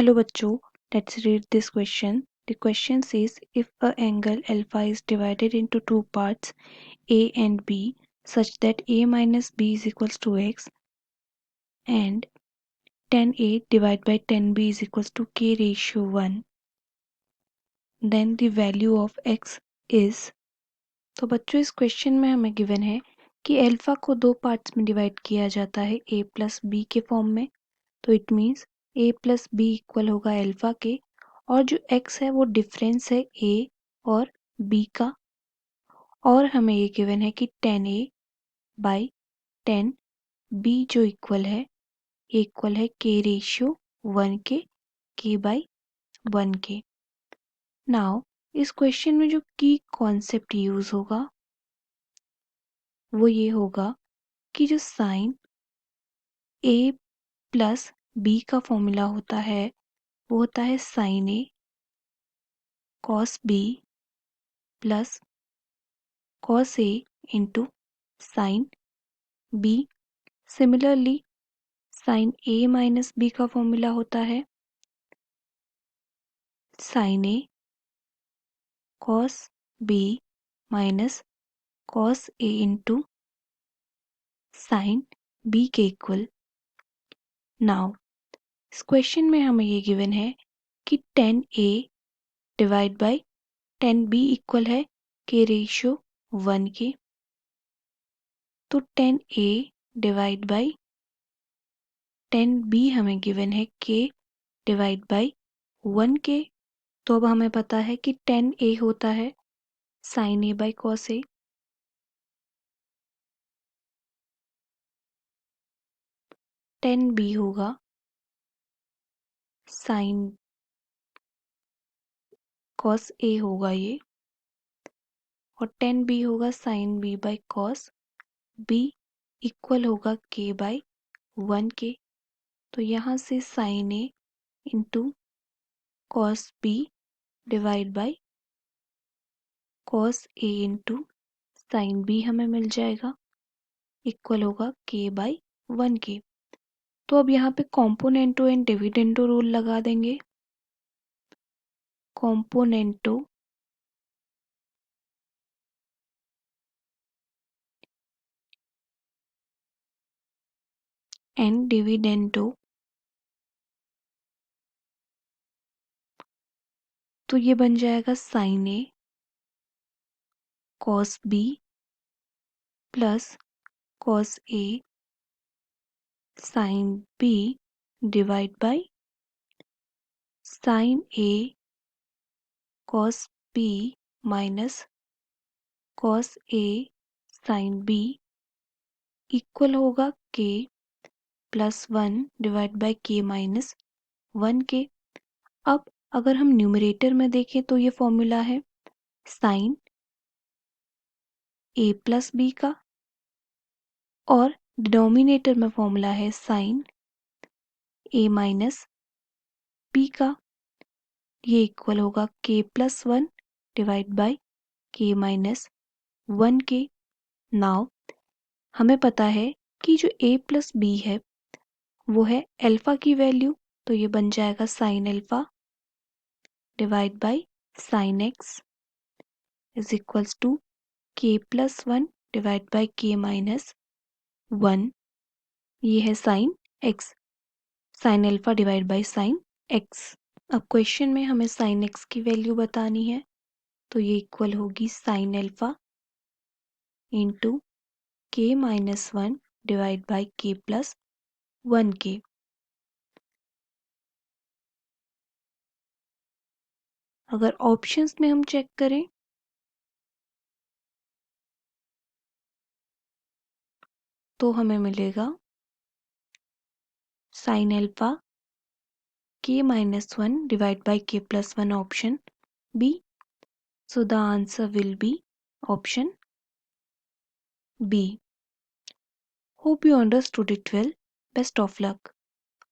Hello bachcho, let's read this question. The question says if a angle alpha is divided into two parts A and B such that A minus B is equals to x and tan A divided by tan B is equals to k ratio 1, then the value of x is। तो बच्चों इस question में हमें given है कि alpha को दो parts में डिवाइड किया जाता है a प्लस बी के फॉर्म में। तो it means a plus B equal होगा अल्फा के, और जो x है वो डिफरेंस है a और b का, और हमें ये गिवन है कि tan a by tan b जो इक्वल है k रेशियो 1 के, k बाई 1 के। नाउ इस क्वेश्चन में जो की कॉन्सेप्ट यूज होगा वो ये होगा कि जो साइन a प्लस बी का फॉर्मूला होता है वो होता है sine a cos b plus cos a into sine b। Similarly sine a minus b का फॉर्मूला होता है sine a cos b minus cos a into sine b के इक्वल। नाउ इस क्वेश्चन में हमें ये गिवन है कि tan a divide by tan b equal है k रेशियो 1 के। तो tan a divide by tan b हमें गिवन है k डिवाइड बाय 1 के। तो अब हमें पता है कि tan a होता है sine a by cos a, tan b होगा साइन कॉस a होगा ये, और tan b होगा sine b by cos b equal होगा k बाय 1 के। तो यहाँ से sine a into cos b divide by cos a into sine b हमें मिल जाएगा, इक्वल होगा k बाय 1 के। तो अब यहाँ पे कॉम्पोनेंटो एंड डिविडेंडो रूल लगा देंगे। कॉम्पोनेंटो एंड डिविडेंडो, तो ये बन जाएगा sine a cos b plus cos a sine b divide by sine a cos b minus cos a sine b equal होगा k plus 1 divide by k minus 1 के। अब अगर हम न्यूमरेटर में देखें तो ये फॉर्मूला है साइन a प्लस b का, और डिनोमिनेटर में फॉर्मूला है साइन a माइनस b का। ये इक्वल होगा k plus 1 divide by k minus 1 के। नाउ हमें पता है कि जो a प्लस b है वो है अल्फा की वैल्यू, तो ये बन जाएगा sine alpha divide by sine X is equals to k plus 1 divide by k minus 1। ये है sine X, sine alpha divide by sine X. अब क्वेश्चन में हमें साइन एक्स की वैल्यू बतानी है, तो ये इक्वल होगी sine alpha into k minus 1 divide by k plus 1 के। अगर ऑप्शंस में हम चेक करें तो हमें मिलेगा sine alpha k minus 1 divided by k plus 1 option B. So the answer will be option B. Hope you understood it well. Best of luck.